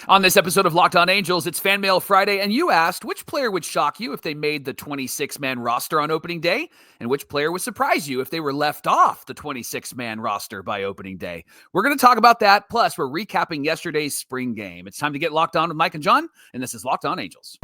On this episode of Locked On Angels, it's Fan Mail Friday, and you asked which player would shock you if they made the 26-man roster on opening day, and which player would surprise you if they were left off the 26-man roster by opening day. We're going to talk about that, plus we're recapping yesterday's spring game. It's time to get locked on with Mike and John, and this is Locked On Angels.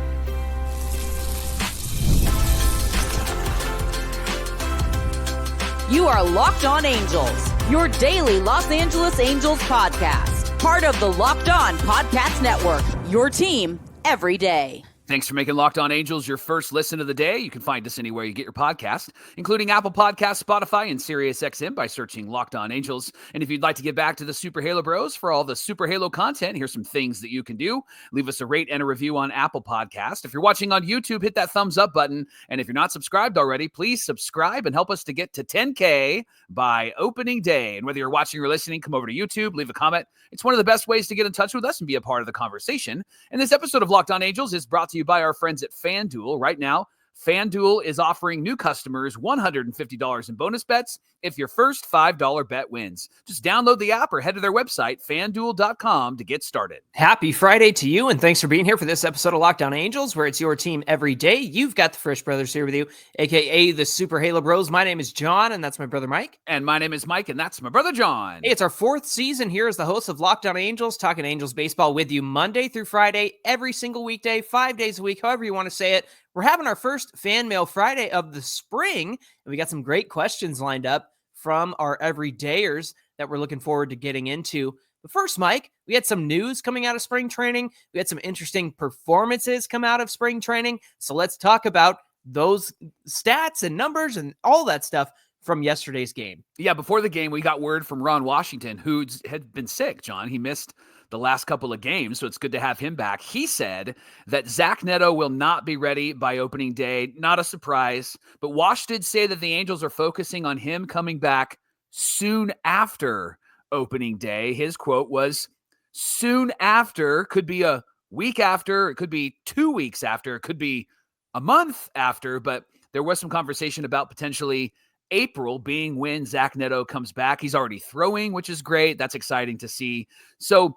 You are Locked On Angels, your daily Los Angeles Angels podcast. Part of the Locked On Podcast Network, your team every day. Thanks for making Locked On Angels your first listen of the day. You can find us anywhere you get your podcast, including Apple Podcasts, Spotify, and SiriusXM by searching Locked On Angels. And if you'd like to get back to the Super Halo Bros for all the Super Halo content, here's some things that you can do. Leave us a rate and a review on Apple Podcast. If you're watching on YouTube, hit that thumbs up button. And if you're not subscribed already, please subscribe and help us to get to 10K by opening day. And whether you're watching or listening, come over to YouTube, leave a comment. It's one of the best ways to get in touch with us and be a part of the conversation. And this episode of Locked On Angels is brought to you by our friends at FanDuel. Right now, FanDuel is offering new customers $150 in bonus bets if your first $5 bet wins. Just download the app or head to their website, FanDuel.com, to get started. Happy Friday to you, and thanks for being here for this episode of Locked On Angels, where it's your team every day. You've got the Frisch Brothers here with you, a.k.a. the Super Halo Bros. My name is John, and that's my brother Mike. And my name is Mike, and that's my brother John. Hey, it's our fourth season here as the host of Locked On Angels, talking Angels baseball with you Monday through Friday, every single weekday, 5 days a week, however you want to say it. We're having our first Fan Mail Friday of the spring, and we got some great questions lined up from our everydayers that we're looking forward to getting into. But first, Mike, we had some news coming out of spring training. We had some interesting performances come out of spring training. So let's talk about those stats and numbers and all that stuff from yesterday's game. Yeah, before the game, we got word from Ron Washington, who had been sick, John. He missed the last couple of games, so it's good to have him back. He said that Zach Neto will not be ready by opening day. Not a surprise, but Wash did say that the Angels are focusing on him coming back soon after opening day. His quote was, soon after, could be a week after, it could be 2 weeks after, it could be a month after, but there was some conversation about potentially April being when Zach Neto comes back. He's already throwing, which is great. That's exciting to see. So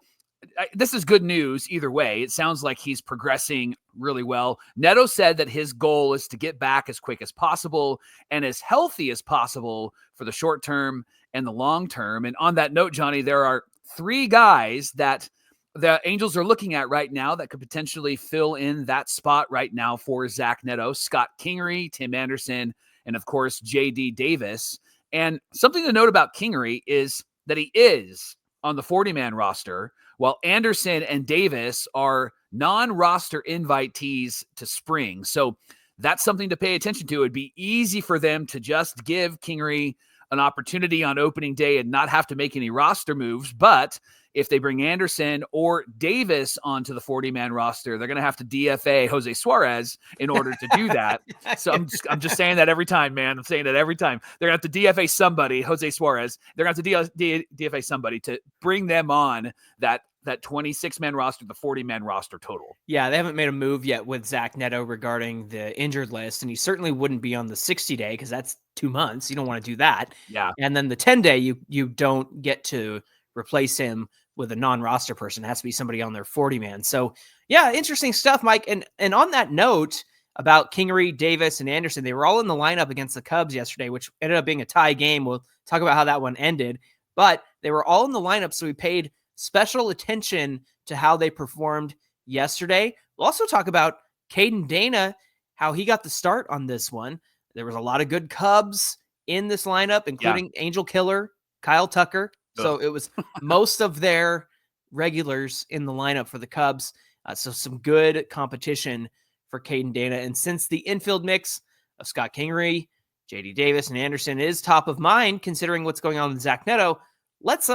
this is good news either way. It sounds like he's progressing really well. Neto said that his goal is to get back as quick as possible and as healthy as possible for the short term and the long term. And on that note, Johnny, there are three guys that the Angels are looking at right now that could potentially fill in that spot right now for Zach Neto: Scott Kingery, Tim Anderson, and of course, J.D. Davis. And something to note about Kingery is that he is on the 40-man roster, while Anderson and Davis are non-roster invitees to spring. So that's something to pay attention to. It'd be easy for them to just give Kingery an opportunity on opening day and not have to make any roster moves. But if they bring Anderson or Davis onto the 40-man roster, they're going to have to DFA Jose Suarez in order to do that. So I'm just saying that every time, man. I'm saying that every time. They're going to have to DFA somebody, Jose Suarez. They're going to have to DFA somebody to bring them on that 26-man roster, the 40-man roster total. Yeah, they haven't made a move yet with Zach Neto regarding the injured list, and he certainly wouldn't be on the 60-day because that's 2 months. You don't want to do that. Yeah. And then the 10-day, you don't get to replace him with a non-roster person. It has to be somebody on their 40-man. So, yeah, interesting stuff, Mike. And on that note about Kingery, Davis, and Anderson, they were all in the lineup against the Cubs yesterday, which ended up being a tie game. We'll talk about how that one ended. But they were all in the lineup, so we paid special attention to how they performed yesterday. We'll also talk about Caden Dana, how he got the start on this one. There was a lot of good Cubs in this lineup, including Angel Killer, Kyle Tucker. So it was most of their regulars in the lineup for the Cubs. So some good competition for Caden Dana. And since the infield mix of Scott Kingery, J.D. Davis, and Anderson is top of mind, considering what's going on with Zach Neto, let's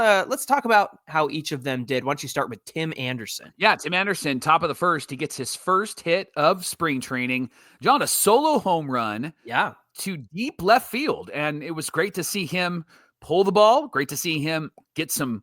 talk about how each of them did. Why don't you start with Tim Anderson? Yeah, Tim Anderson, top of the first. He gets his first hit of spring training. John, a solo home run to deep left field. And it was great to see him pull the ball. Great to see him get some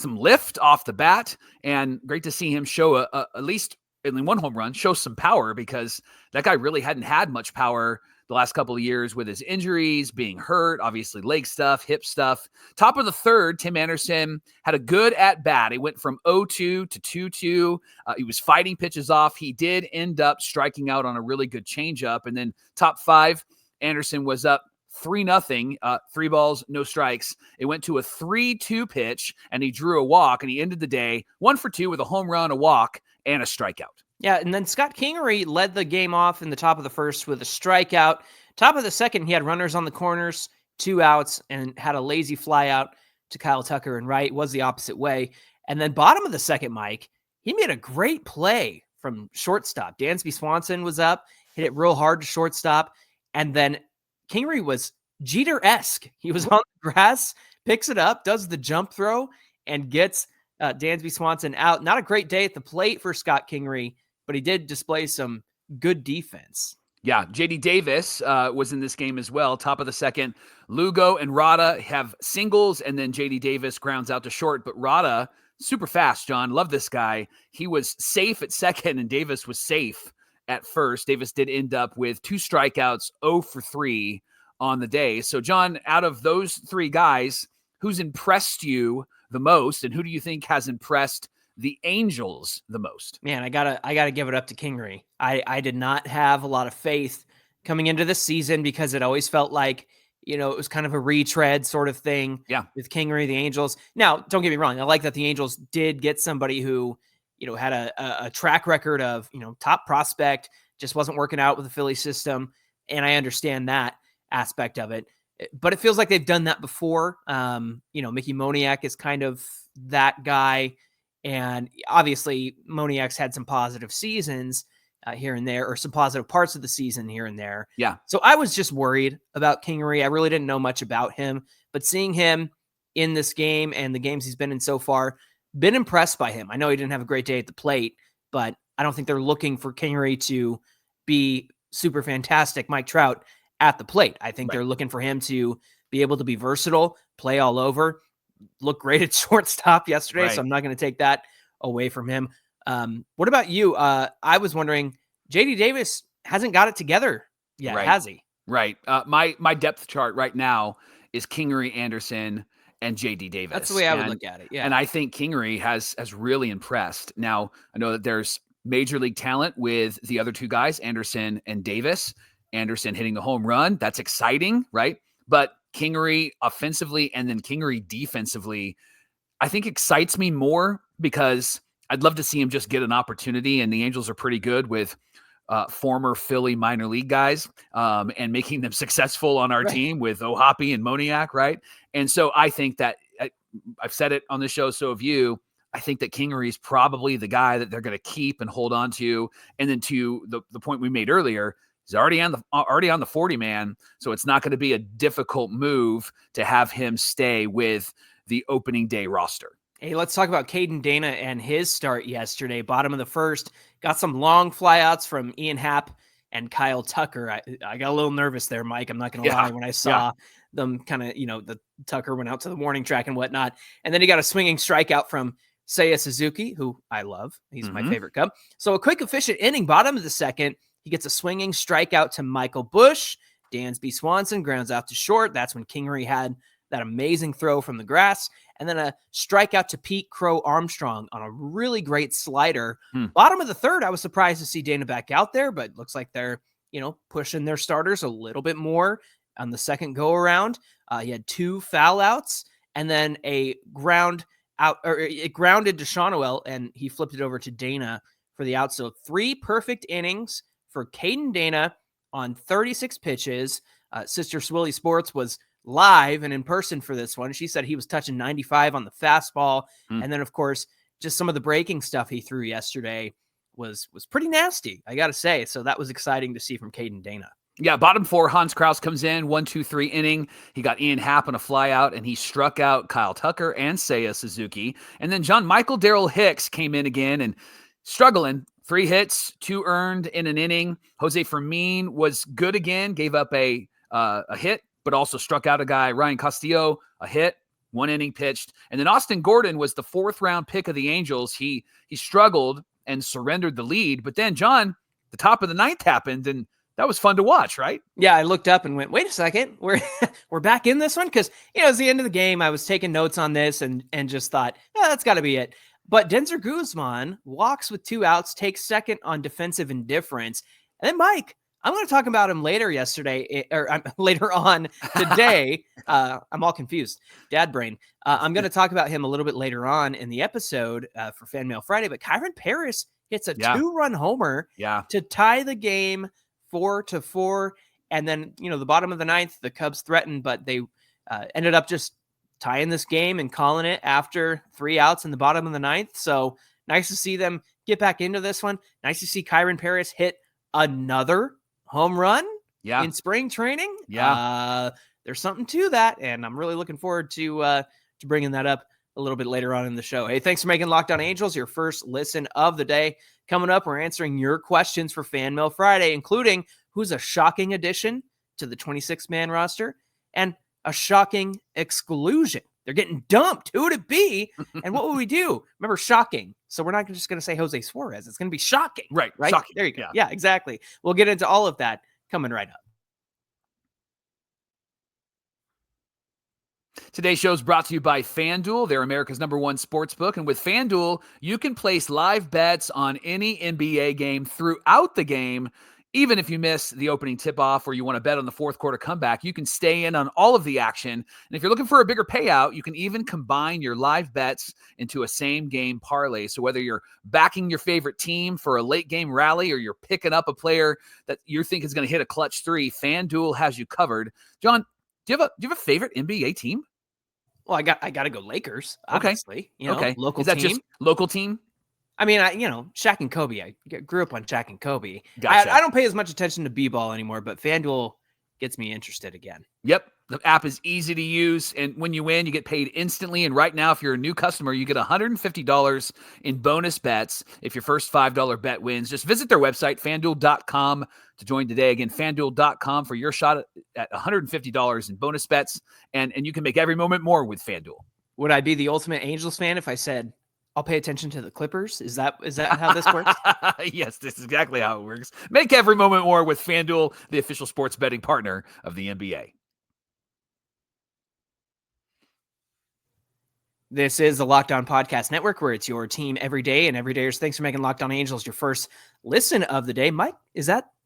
lift off the bat. And great to see him show at least in one home run, show some power, because that guy really hadn't had much power the last couple of years with his injuries, being hurt, obviously leg stuff, hip stuff. Top of the third, Tim Anderson had a good at-bat. He went from 0-2 to 2-2. He was fighting pitches off. He did end up striking out on a really good changeup. And then top five, Anderson was up 3-0, 3 balls, no strikes. It went to a 3-2 pitch, and he drew a walk, and he ended the day 1 for 2 with a home run, a walk, and a strikeout. Yeah, and then Scott Kingery led the game off in the top of the first with a strikeout. Top of the second, he had runners on the corners, 2 outs, and had a lazy fly out to Kyle Tucker and right. It was the opposite way. And then bottom of the second, Mike, he made a great play from shortstop. Dansby Swanson was up, hit it real hard to shortstop, and then Kingery was Jeter-esque. He was on the grass, picks it up, does the jump throw, and gets Dansby Swanson out. Not a great day at the plate for Scott Kingery, but he did display some good defense. Yeah, J.D. Davis was in this game as well. Top of the second, Lugo and Rada have singles, and then J.D. Davis grounds out to short. But Rada, super fast, John. Love this guy. He was safe at second, and Davis was safe at first. Davis did end up with 2 strikeouts, 0 for 3 on the day. So, John, out of those 3 guys, who's impressed you the most, and who do you think has impressed the Angels the most? Man, I gotta give it up to Kingery. I did not have a lot of faith coming into this season because it always felt like, it was kind of a retread sort of thing with Kingery, the Angels. Now, don't get me wrong. I like that the Angels did get somebody who, had a track record of, top prospect, just wasn't working out with the Philly system. And I understand that aspect of it, but it feels like they've done that before. Mickey Moniak is kind of that guy. And obviously Moniak's had some positive seasons here and there, or some positive parts of the season here and there. Yeah. So I was just worried about Kingery. I really didn't know much about him, but seeing him in this game and the games he's been in so far, been impressed by him. I know he didn't have a great day at the plate, but I don't think they're looking for Kingery to be super fantastic Mike Trout at the plate. I think they're looking for him to be able to be versatile, play all over, look great at shortstop yesterday. So I'm not going to take that away from him. What about you? I was wondering, J.D. Davis hasn't got it together yet, has he? Right. My depth chart right now is Kingery, Anderson, and J.D. Davis. That's the way I would look at it. Yeah. And I think Kingery has really impressed. Now, I know that there's major league talent with the other 2 guys, Anderson and Davis. Anderson hitting the home run. That's exciting, right? But Kingery offensively and then Kingery defensively, I think excites me more because I'd love to see him just get an opportunity. And the Angels are pretty good with former Philly minor league guys and making them successful on our team with O'Hoppe and Moniak, right? And so I think that I've said it on the show, so have you. I think that Kingery is probably the guy that they're going to keep and hold on to. And then to the point we made earlier, he's already on the 40-man, so it's not going to be a difficult move to have him stay with the opening day roster. Hey, let's talk about Caden Dana and his start yesterday. Bottom of the first, got some long flyouts from Ian Happ and Kyle Tucker. I got a little nervous there, Mike. I'm not going to lie when I saw them kind of, the Tucker went out to the warning track and whatnot. And then he got a swinging strikeout from Seiya Suzuki, who I love. He's my favorite Cub. So a quick, efficient inning, bottom of the second. He gets a swinging strikeout to Michael Busch. Dansby Swanson grounds out to short. That's when Kingery had that amazing throw from the grass. And then a strikeout to Pete Crow Armstrong on a really great slider. Bottom of the third, I was surprised to see Dana back out there, but looks like they're, pushing their starters a little bit more on the second go around. He had 2 foul outs and then a ground out, or it grounded to Kochanowicz, and he flipped it over to Dana for the out. So 3 perfect innings for Caden Dana on 36 pitches. Sister Swilly Sports was live and in person for this one. She said he was touching 95 on the fastball. And then, of course, just some of the breaking stuff he threw yesterday was pretty nasty, I got to say. So that was exciting to see from Caden Dana. Yeah, bottom 4, Hans Kraus comes in, 1-2-3 inning. He got Ian Happ on a fly out, and he struck out Kyle Tucker and Seiya Suzuki. And then John Michael Darrell Hicks came in again and struggling. 3 hits, 2 earned in an inning. Jose Fermin was good again, gave up a hit, but also struck out a guy, Ryan Castillo, a hit, 1 inning pitched. And then Austin Gordon was the 4th round pick of the Angels. He struggled and surrendered the lead. But then, John, the top of the 9th happened, and That was fun to watch, right? Yeah, I looked up and went, wait a second, we're we're back in this one? Because, it's the end of the game. I was taking notes on this and just thought, that's got to be it. But Denzer Guzman walks with 2 outs, takes second on defensive indifference. And then Mike, I'm going to talk about him later later on today. I'm all confused. Dad brain. I'm going to talk about him a little bit later on in the episode for Fan Mail Friday. But Kyron Paris hits a 2-run homer to tie the game 4-4. And then, the bottom of the 9th, the Cubs threatened, but they ended up just tying this game and calling it after 3 outs in the bottom of the 9th. So nice to see them get back into this one. Nice to see Kyron Paris hit another home run in spring training. There's something to that, and I'm really looking forward to bringing that up a little bit later on in the show. Hey, thanks for making Locked On Angels your first listen of the day. Coming up, we're answering your questions for Fan Mail Friday, including who's a shocking addition to the 26-man roster and a shocking exclusion. They're getting dumped. Who would it be? And what would we do? Remember, shocking. So we're not just going to say Jose Suarez. It's going to be shocking. Right. Shocking. There you go. Yeah, exactly. We'll get into all of that coming right up. Today's show is brought to you by FanDuel. They're America's #1 sports book. And with FanDuel, you can place live bets on any NBA game throughout the game. Even if you miss the opening tip-off or you want to bet on the fourth quarter comeback, you can stay in on all of the action. And if you're looking for a bigger payout, you can even combine your live bets into a same-game parlay. So whether you're backing your favorite team for a late-game rally or you're picking up a player that you think is going to hit a clutch 3, FanDuel has you covered. John, do you have a favorite NBA team? Well, I got to go Lakers, obviously. Okay. Local Is that team. Just local team? I mean, Shaq and Kobe. I grew up on Shaq and Kobe. Gotcha. I don't pay as much attention to B-ball anymore, but FanDuel gets me interested again. Yep. The app is easy to use, and when you win, you get paid instantly. And right now, if you're a new customer, you get $150 in bonus bets if your first $5 bet wins. Just visit their website, FanDuel.com, to join today. Again, FanDuel.com for your shot at $150 in bonus bets, and you can make every moment more with FanDuel. Would I be the ultimate Angels fan if I said, I'll pay attention to the Clippers? Is that how this works? Yes, this is exactly how it works. Make every moment more with FanDuel, the official sports betting partner of the NBA. This is the Locked On Podcast Network, where it's your team every day and everydayers. Thanks for making Locked On Angels your first listen of the day. Mike,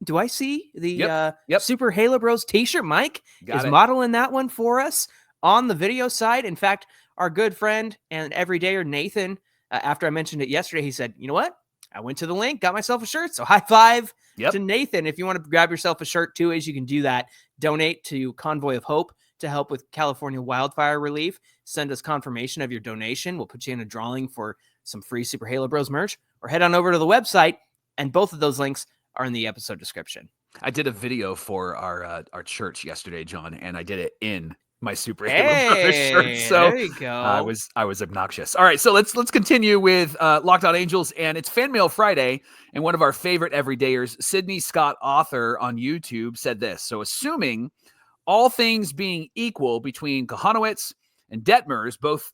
do I see the Super Halo Bros t-shirt? Mike is modeling that one for us on the video side. In fact, our good friend and everydayer Nathan, after I mentioned it yesterday, he said, you know what? I went to the link, got myself a shirt. So high five to Nathan. If you want to grab yourself a shirt, 2 ways you can do that. Donate to Convoy of Hope to help with California wildfire relief. Send us confirmation of your donation. We'll put you in a drawing for some free Super Halo Bros merch, or head on over to the website, and both of those links are in the episode description. I did a video for our church yesterday, John, and I did it in my Super Halo Brothers shirt. So there you go. I was obnoxious. All right, so let's continue with Locked On Angels, and it's Fan Mail Friday, and one of our favorite everydayers, Sydney Scott Author on YouTube, said this. So assuming all things being equal between Kochanowicz and Detmers, both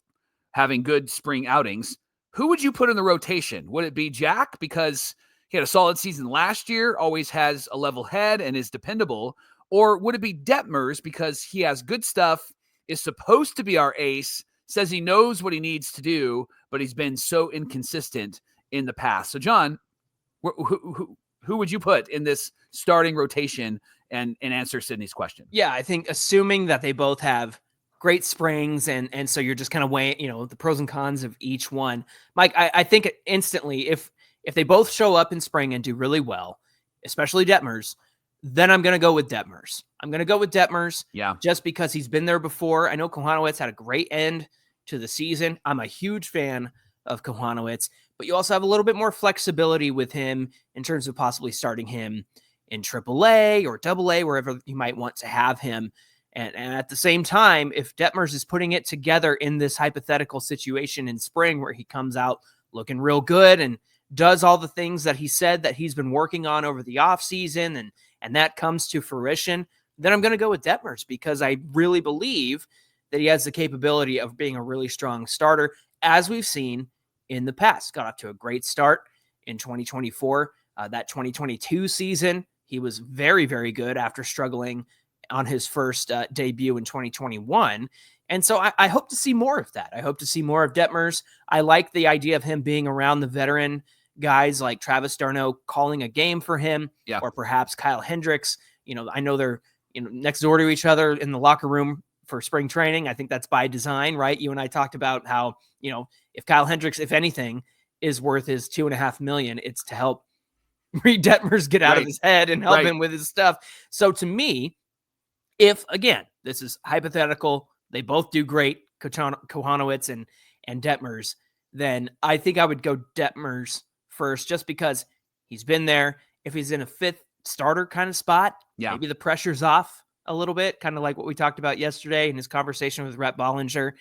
having good spring outings, who would you put in the rotation? Would it be Jack because he had a solid season last year, always has a level head and is dependable? Or would it be Detmers because he has good stuff, is supposed to be our ace, says he knows what he needs to do, but he's been so inconsistent in the past? So, John, who would you put in this starting rotation and answer Sydney's question? Yeah, I think assuming that they both have great springs, and so you're just kind of weighing, the pros and cons of each one. Mike, I think instantly, if they both show up in spring and do really well, especially Detmers, then I'm going to go with Detmers. Yeah. Just because he's been there before. I know Kochanowicz had a great end to the season. I'm a huge fan of Kochanowicz, but you also have a little bit more flexibility with him in terms of possibly starting him in AAA or AA, wherever you might want to have him. And at the same time, if Detmers is putting it together in this hypothetical situation in spring where he comes out looking real good and does all the things that he said that he's been working on over the offseason, and that comes to fruition, then I'm going to go with Detmers because I really believe that he has the capability of being a really strong starter, as we've seen in the past. Got off to a great start in 2024. That 2022 season, He was very, very good after struggling on his first debut in 2021. And so I hope to see more of that. I hope to see more of Detmers. I like the idea of him being around the veteran guys like Travis d'Arnaud calling a game for him, or perhaps Kyle Hendricks. I know they're next door to each other in the locker room for spring training. I think that's by design, right? You and I talked about how, if Kyle Hendricks, if anything, is worth his $2.5 million, it's to help Reed Detmers get out of his head and help him with his stuff. So to me, if, again, this is hypothetical, they both do great, Kochanowicz and Detmers, then I think I would go Detmers first, just because he's been there. If he's in a fifth starter kind of spot, maybe the pressure's off a little bit, kind of like what we talked about yesterday in his conversation with Rhett Bollinger.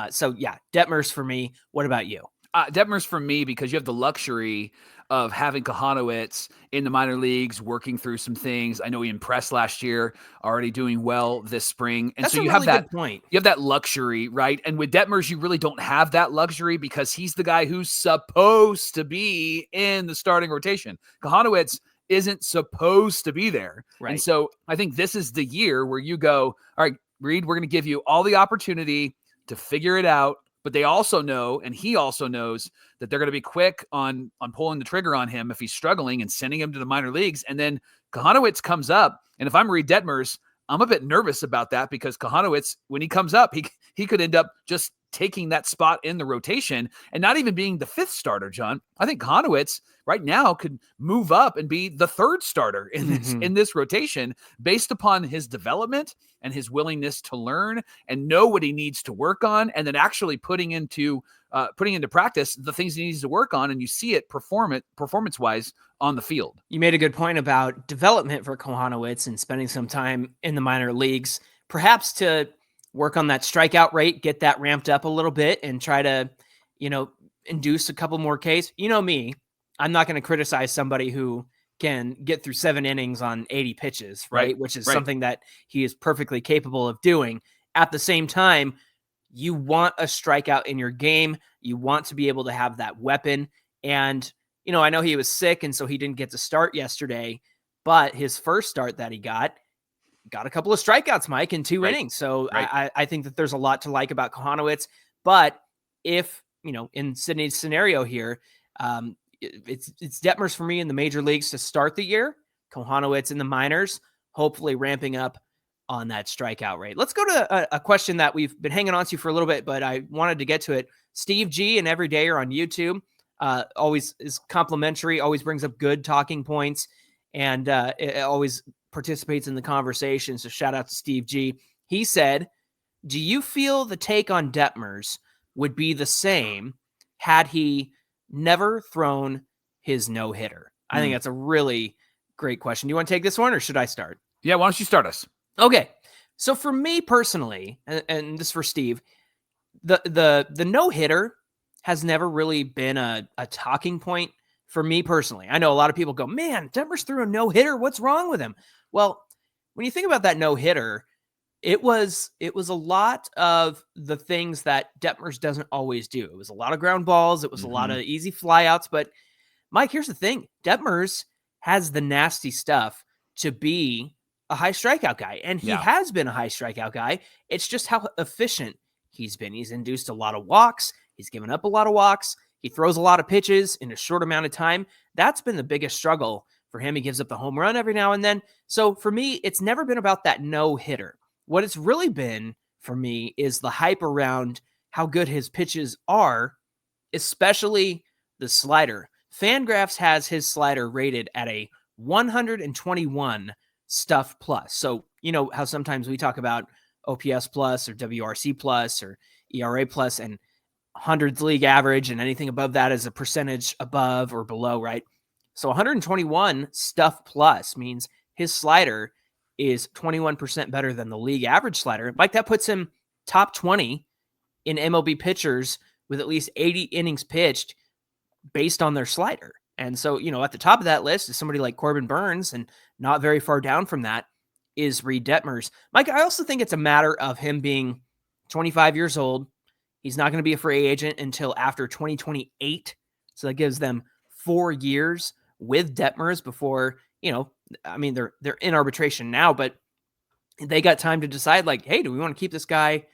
So yeah, Detmers for me. What about you? Detmers for me, because you have the luxury of having Kochanowicz in the minor leagues, working through some things. I know he impressed last year, already doing well this spring. And that's so you really have that point. You have that luxury, right? And with Detmers, you really don't have that luxury, because he's the guy who's supposed to be in the starting rotation. Kochanowicz isn't supposed to be there. Right. And so I think this is the year where you go, all right, Reed, we're going to give you all the opportunity to figure it out. But they also know, and he also knows, that they're going to be quick on pulling the trigger on him if he's struggling and sending him to the minor leagues. And then Kochanowicz comes up. And if I'm Reed Detmers, I'm a bit nervous about that, because Kochanowicz, when he comes up, he could end up just taking that spot in the rotation and not even being the fifth starter, John. I think Kochanowicz right now could move up and be the third starter in this rotation, based upon his development and his willingness to learn and know what he needs to work on, and then actually putting into practice the things he needs to work on, and you see it performance-wise on the field. You made a good point about development for Kochanowicz and spending some time in the minor leagues, perhaps to work on that strikeout rate, get that ramped up a little bit, and try to, induce a couple more Ks. You know me, I'm not going to criticize somebody who can get through 7 innings on 80 pitches, right? Which is something that he is perfectly capable of doing. At the same time, you want a strikeout in your game. You want to be able to have that weapon. And, I know he was sick, and so he didn't get to start yesterday, but his first start that he got a couple of strikeouts, Mike, in 2 innings. So I think that there's a lot to like about Kochanowicz. But if, in Sydney's scenario here, it's Detmers for me in the major leagues to start the year, Kochanowicz in the minors, hopefully ramping up on that strikeout rate. Let's go to a question that we've been hanging on to for a little bit, but I wanted to get to it. Steve G and Everydayer on YouTube always is complimentary, always brings up good talking points, and it always participates in the conversation. So shout out to Steve G. He said, do you feel the take on Detmers would be the same had he never thrown his no-hitter? I think that's a really great question. Do you want to take this one, or should I start? Yeah, why don't you start us? Okay. So for me personally, and this is for Steve, the no-hitter has never really been a talking point for me personally. I know a lot of people go, man, Detmers threw a no-hitter. What's wrong with him? Well, when you think about that no-hitter, it was a lot of the things that Detmers doesn't always do. It was a lot of ground balls. It was a lot of easy flyouts. But Mike, here's the thing. Detmers has the nasty stuff to be a high strikeout guy. And he has been a high strikeout guy. It's just how efficient he's been. He's induced a lot of walks. He's given up a lot of walks. He throws a lot of pitches in a short amount of time. That's been the biggest struggle for him. He gives up the home run every now and then. So for me, it's never been about that no-hitter. What it's really been for me is the hype around how good his pitches are, especially the slider. Fangraphs has his slider rated at a 121 stuff plus. So, you know how sometimes we talk about OPS plus or WRC plus or ERA plus and hundreds league average, and anything above that is a percentage above or below, right? So 121 stuff plus means his slider is 21% better than the league average slider. Mike, that puts him top 20 in MLB pitchers with at least 80 innings pitched based on their slider. And so, you know, at the top of that list is somebody like Corbin Burns, and not very far down from that is Reed Detmers. Mike, I also think it's a matter of him being 25 years old. He's not going to be a free agent until after 2028. So that gives them 4 years with Detmers before, you know, I mean, they're in arbitration now, but they got time to decide, like, hey, do we want to keep this guy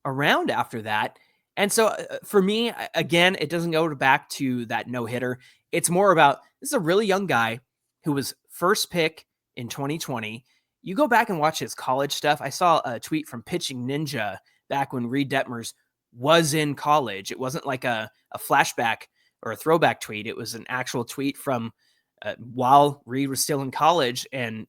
around after that? And so for me, again, it doesn't go back to that no-hitter. It's more about, this is a really young guy who was first pick in 2020. You go back and watch his college stuff. I saw a tweet from Pitching Ninja back when Reed Detmers was in college. It wasn't like a flashback or a throwback tweet. It was an actual tweet from while Reed was still in college, and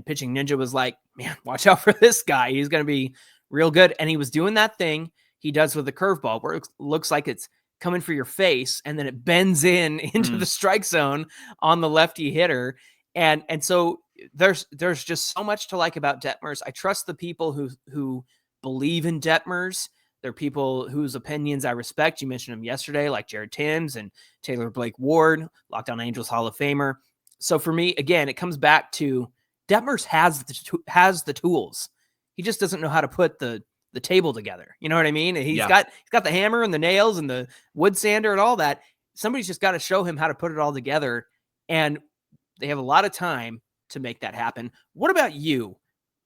Pitching Ninja was like, man, watch out for this guy. He's going to be real good. And he was doing that thing he does with the curveball where it looks like it's coming for your face, and then it bends into the strike zone on the lefty hitter. And so there's just so much to like about Detmers. I trust the people who believe in Detmers. They're people whose opinions I respect. You mentioned them yesterday, like Jared Timms and Taylor Blake Ward, Lockdown Angels Hall of Famer. So for me, again, it comes back to Detmers has the tools. He just doesn't know how to put the table together. You know what I mean? He's got the hammer and the nails and the wood sander and all that. Somebody's just got to show him how to put it all together. And they have a lot of time to make that happen. What about you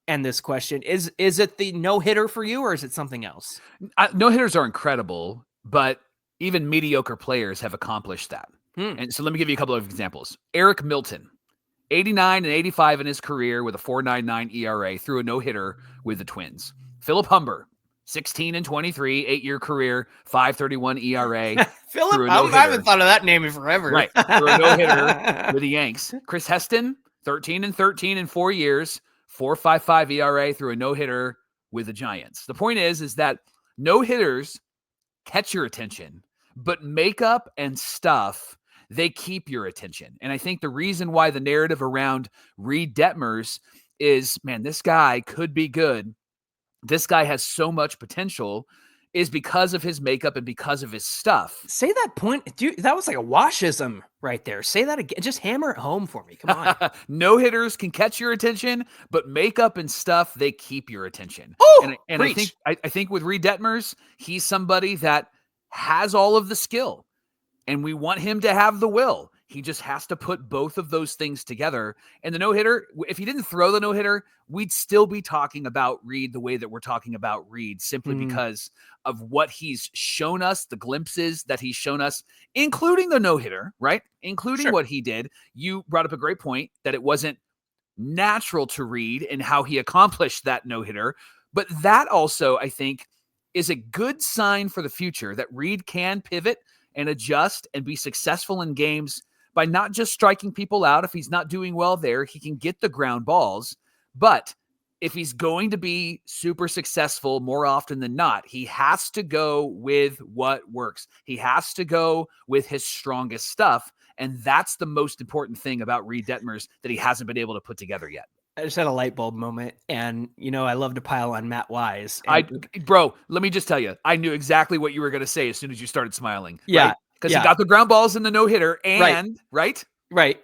and this question? Is it the no-hitter for you, or is it something else? No-hitters are incredible, but even mediocre players have accomplished that. And so let me give you a couple of examples. Eric Milton, 89 and 85 in his career with a 4.99 ERA, threw a no-hitter with the Twins. Philip Humber, 16 and 23, 8-year career, 5.31 ERA. Philip, I haven't thought of that name in forever. Right, threw a no-hitter with the Yanks. Chris Heston, 13 and 13 in 4 years, 4.55 ERA, threw a no-hitter with the Giants. The point is that no-hitters catch your attention, but makeup and stuff, they keep your attention. And I think the reason why the narrative around Reed Detmers is, man, this guy could be good, this guy has so much potential, is because of his makeup and because of his stuff. Say that point. Dude, that was like a washism right there. Say that again. Just hammer it home for me. Come on. No-hitters can catch your attention, but makeup and stuff, they keep your attention. Oh, and I think with Reed Detmers, he's somebody that has all of the skill, and we want him to have the will. He just has to put both of those things together. And the no-hitter, if he didn't throw the no-hitter, we'd still be talking about Reed the way that we're talking about Reed, simply because of what he's shown us, the glimpses that he's shown us, including the no-hitter, right? Including what he did. You brought up a great point that it wasn't natural to Reed and how he accomplished that no-hitter. But that also, I think, is a good sign for the future that Reed can pivot and adjust and be successful in games by not just striking people out. If he's not doing well there, he can get the ground balls. But if he's going to be super successful more often than not, he has to go with what works. He has to go with his strongest stuff. And that's the most important thing about Reed Detmers that he hasn't been able to put together yet. I just had a light bulb moment, and I love to pile on Matt Wise. Bro, let me just tell you, I knew exactly what you were going to say as soon as you started smiling. Yeah. Because he got the ground balls in the no-hitter, and right.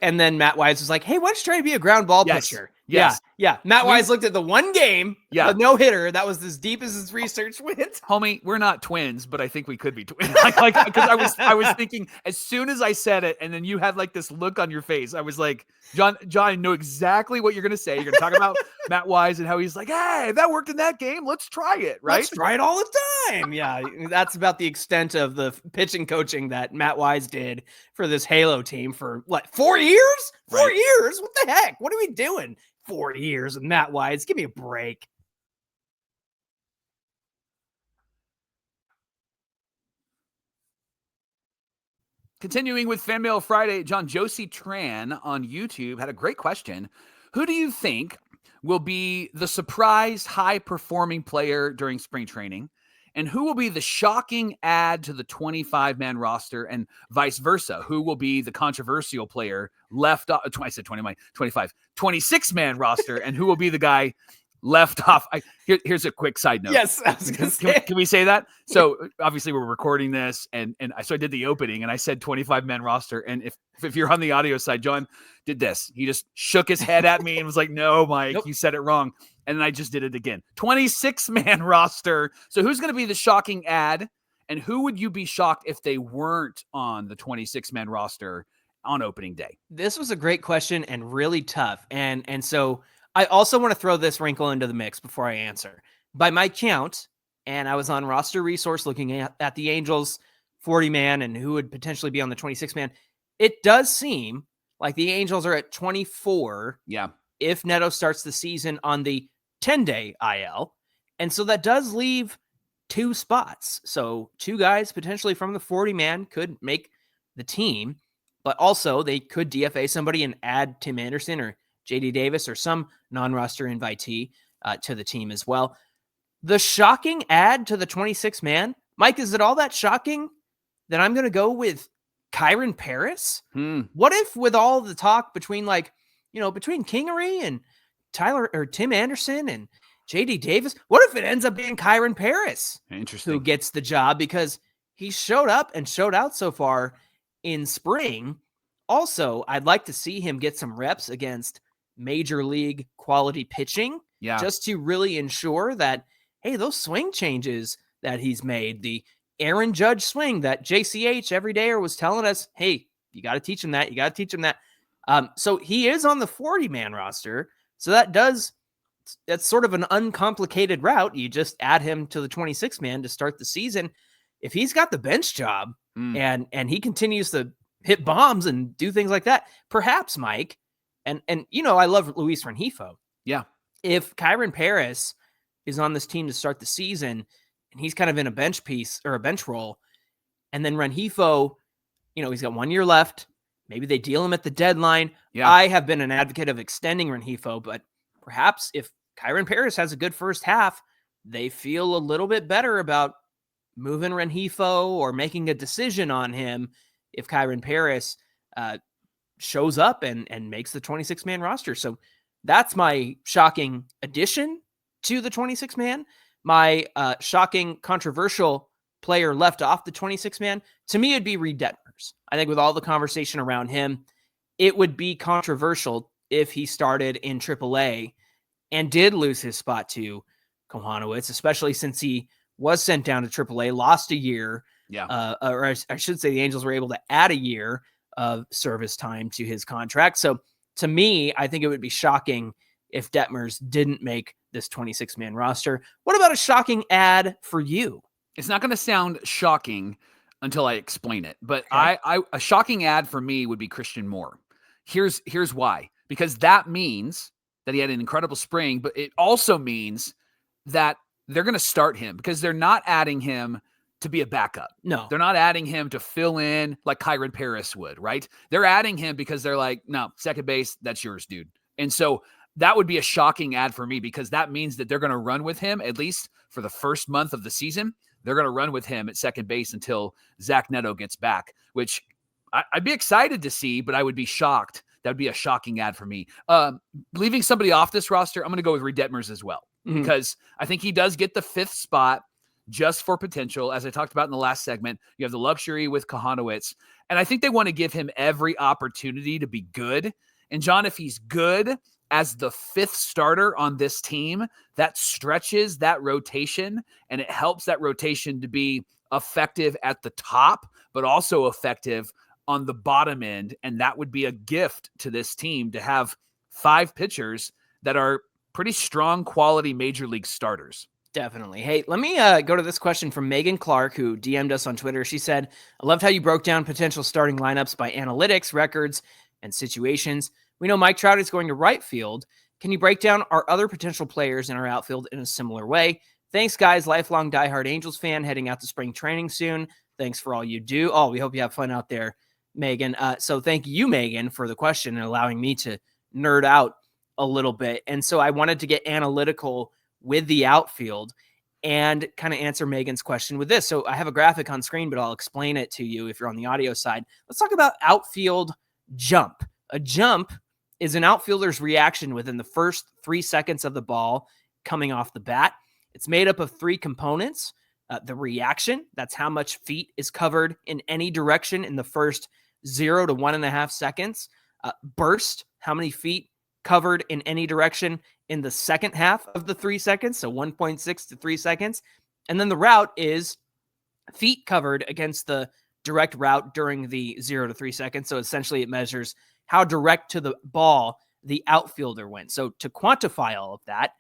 And then Matt Wise was like, hey, why don't you try to be a ground ball pitcher? Yes. Yeah. Matt Wise looked at the one game, a no-hitter, that was as deep as his research went. Homie, we're not twins, but I think we could be twins. Because I was thinking, as soon as I said it, and then you had like this look on your face, I was like, John, I know exactly what you're going to say. You're going to talk about Matt Wise and how he's like, hey, that worked in that game. Let's try it, right? Let's try it all the time. Yeah, that's about the extent of the pitching coaching that Matt Wise did for this Halo team for, 4 years? 4 years? What the heck? What are we doing? 4 years with Matt Wise. Give me a break. Continuing with Fanmail Friday, John Josie Tran on YouTube had a great question. Who do you think will be the surprise high-performing player during spring training? And who will be the shocking add to the 25-man roster, and vice versa? Who will be the controversial player left off? I said 26-man roster, and who will be the guy left off? Here's a quick side note. Yes, I was going to say. Can we say that? So obviously we're recording this, and so I did the opening, and I said 25-man roster. And if you're on the audio side, John did this. He just shook his head at me and was like, "No, Mike, you said it wrong." And then I just did it again. 26-man roster. So who's going to be the shocking add? And who would you be shocked if they weren't on the 26-man roster? on opening day? This was a great question and really tough. And so I also want to throw this wrinkle into the mix before I answer. By my count, and I was on roster resource looking at the Angels 40-man and who would potentially be on the 26-man, it does seem like the Angels are at 24 if Neto starts the season on the 10-day IL. And so that does leave 2 spots. So 2 guys potentially from the 40-man could make the team, but also they could DFA somebody and add Tim Anderson or JD Davis or some non-roster invitee to the team as well. The shocking add to the 26-man, Mike, is it all that shocking that I'm going to go with Kyron Paris? What if with all the talk between between Kingery and Tyler or Tim Anderson and JD Davis, what if it ends up being Kyron Paris who gets the job because he showed up and showed out so far in spring? Also, I'd like to see him get some reps against major league quality pitching just to really ensure that, hey, those swing changes that he's made, the Aaron Judge swing that JCH every day was telling us, hey, you got to teach him that. You got to teach him that. So he is on the 40-man roster. So that's sort of an uncomplicated route. You just add him to the 26-man to start the season. If he's got the bench job and he continues to hit bombs and do things like that, perhaps, Mike, and I love Luis Rengifo. Yeah. If Kyron Paris is on this team to start the season and he's kind of in a bench piece or a bench role, and then Rengifo, he's got 1 year left. Maybe they deal him at the deadline. Yeah. I have been an advocate of extending Rengifo, but perhaps if Kyron Paris has a good first half, they feel a little bit better about moving Rengifo or making a decision on him if Kyron Paris shows up and makes the 26-man roster. So that's my shocking addition to the 26-man. My shocking, controversial player left off the 26-man, to me, it'd be Reed Detmers. I think with all the conversation around him, it would be controversial if he started in AAA and did lose his spot to Kochanowicz, especially since he was sent down to AAA, lost a year. Or I should say the Angels were able to add a year of service time to his contract. So to me, I think it would be shocking if Detmers didn't make this 26-man roster. What about a shocking ad for you? It's not going to sound shocking until I explain it, but okay. A shocking ad for me would be Christian Moore. Here's why. Because that means that he had an incredible spring, but it also means that they're going to start him because they're not adding him to be a backup. No. They're not adding him to fill in like Kyron Paris would, right? They're adding him because they're like, no, second base, that's yours, dude. And so that would be a shocking ad for me because that means that they're going to run with him at least for the first month of the season. They're going to run with him at second base until Zach Neto gets back, which I'd be excited to see, but I would be shocked. That would be a shocking ad for me. Leaving somebody off this roster, I'm going to go with Reed Detmers as well, because I think he does get the 5th spot just for potential. As I talked about in the last segment, you have the luxury with Kochanowicz, and I think they want to give him every opportunity to be good. And John, if he's good as the 5th starter on this team, that stretches that rotation, and it helps that rotation to be effective at the top, but also effective on the bottom end. And that would be a gift to this team to have 5 pitchers that are pretty strong quality major league starters. Definitely. Hey, let me go to this question from Megan Clark, who DM'd us on Twitter. She said, I loved how you broke down potential starting lineups by analytics, records, and situations. We know Mike Trout is going to right field. Can you break down our other potential players in our outfield in a similar way? Thanks, guys. Lifelong diehard Angels fan heading out to spring training soon. Thanks for all you do. Oh, we hope you have fun out there, Megan. So thank you, Megan, for the question and allowing me to nerd out a little bit. And so I wanted to get analytical with the outfield and kind of answer Megan's question with this. So I have a graphic on screen, but I'll explain it to you if you're on the audio side. Let's talk about outfield jump. A jump is an outfielder's reaction within the first 3 seconds of the ball coming off the bat. It's made up of 3 components. The reaction, that's how much feet is covered in any direction in the first 0 to 1.5 seconds. Burst, how many feet covered in any direction in the second half of the 3 seconds, so 1.6 to 3 seconds. And then the route is feet covered against the direct route during the 0 to 3 seconds. So essentially it measures how direct to the ball the outfielder went. So to quantify all of that,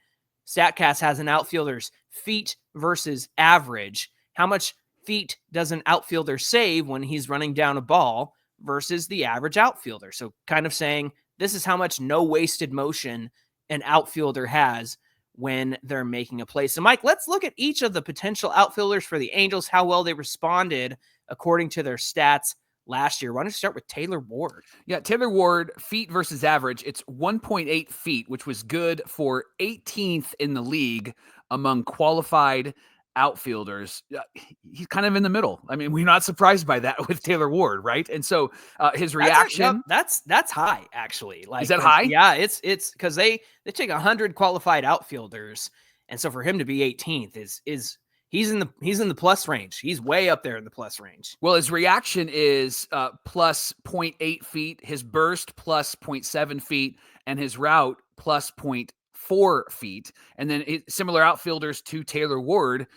StatCast has an outfielder's feet versus average. How much feet does an outfielder save when he's running down a ball versus the average outfielder? So kind of saying this is how much no wasted motion an outfielder has when they're making a play. So Mike, let's look at each of the potential outfielders for the Angels, how well they responded according to their stats last year. Why don't you start with Taylor Ward? Yeah, Taylor Ward, feet versus average, it's 1.8 feet, which was good for 18th in the league among qualified outfielders. He's kind of in the middle. I mean, we're not surprised by that with Taylor Ward, right? And so his reaction, that's high actually. Like, is that high? Yeah, it's because they take 100 qualified outfielders, and so for him to be 18th is he's in the plus range. He's way up there in the plus range. Well, his reaction is plus 0.8 feet, his burst plus 0.7 feet, and his route plus 0.4 feet. And then similar outfielders to Taylor Ward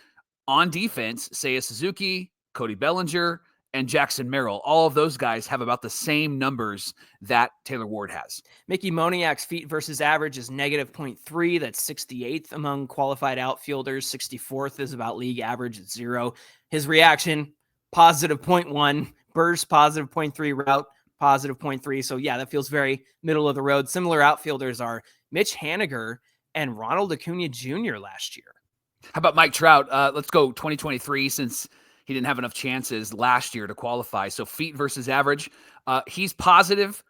on defense, Seiya Suzuki, Cody Bellinger, and Jackson Merrill. All of those guys have about the same numbers that Taylor Ward has. Mickey Moniak's feet versus average is negative 0.3. That's 68th among qualified outfielders. 64th is about league average at 0. His reaction, positive 0.1. Burst, positive 0.3. Route, positive 0.3. So yeah, that feels very middle of the road. Similar outfielders are Mitch Haniger and Ronald Acuna Jr. last year. How about Mike Trout? Let's go 2023 since he didn't have enough chances last year to qualify. So feet versus average, he's positive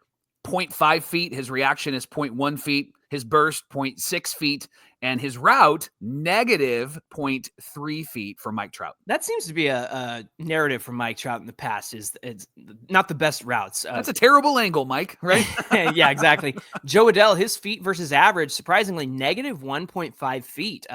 0.5 feet. His reaction is 0.1 feet. His burst 0.6 feet, and his route negative 0.3 feet for Mike Trout. That seems to be a narrative from Mike Trout in the past. It's not the best routes. That's a terrible angle, Mike. Right? Yeah, exactly. Joe Adell, his feet versus average, surprisingly negative 1.5 feet.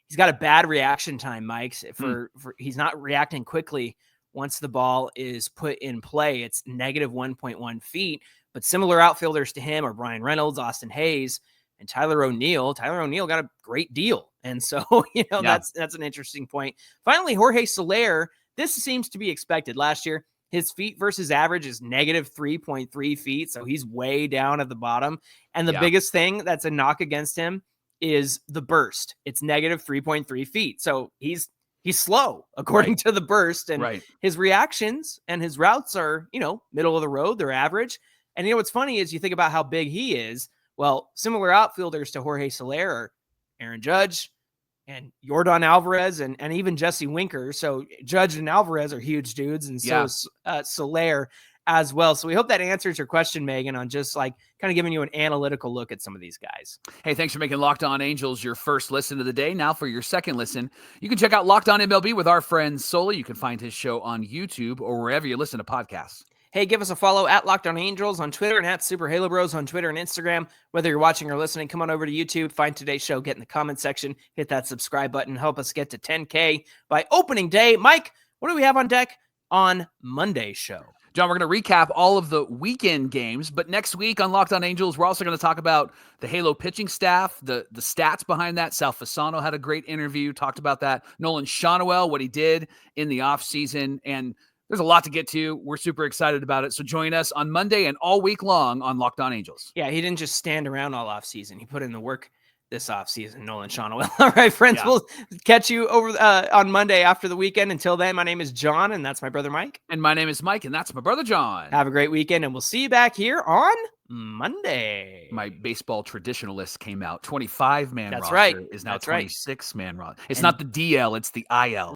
He's got a bad reaction time, Mike. For he's not reacting quickly once the ball is put in play. It's negative 1.1 feet. But similar outfielders to him are Brian Reynolds, Austin Hayes, and Tyler O'Neill. Tyler O'Neill got a great deal. And so, that's an interesting point. Finally, Jorge Soler. This seems to be expected. Last year, his feet versus average is negative 3.3 feet. So he's way down at the bottom. And the biggest thing that's a knock against him is the burst. It's negative 3.3 feet. So he's slow according to the burst, and his reactions and his routes are, middle of the road. They're average. And what's funny is you think about how big he is. Well, similar outfielders to Jorge Soler are Aaron Judge and Yordan Alvarez and even Jesse Winker. So Judge and Alvarez are huge dudes, and so is Soler as well. So we hope that answers your question, Megan, on just like kind of giving you an analytical look at some of these guys. Hey, thanks for making Locked On Angels your first listen of the day. Now for your second listen, you can check out Locked On MLB with our friend Sully. You can find his show on YouTube or wherever you listen to podcasts. Hey, give us a follow at Locked On Angels on Twitter and at Super Halo Bros on Twitter and Instagram. Whether you're watching or listening, come on over to YouTube, find today's show, get in the comment section, hit that subscribe button, help us get to 10K by opening day. Mike, what do we have on deck on Monday's show? John, we're going to recap all of the weekend games, but next week on Locked On Angels, we're also going to talk about the Halo pitching staff, the stats behind that. Sal Fasano had a great interview, talked about that. Nolan Shonowell, what he did in the offseason, and there's a lot to get to. We're super excited about it. So join us on Monday and all week long on Locked On Angels. Yeah, he didn't just stand around all offseason. He put in the work this offseason, Nolan Shonowell. All right, friends, we'll catch you over on Monday after the weekend. Until then, my name is John, and that's my brother Mike. And my name is Mike, and that's my brother John. Have a great weekend, and we'll see you back here on Monday. My baseball traditionalist came out. 25-man roster right. is now 26-man roster. It's not the DL, it's the IL.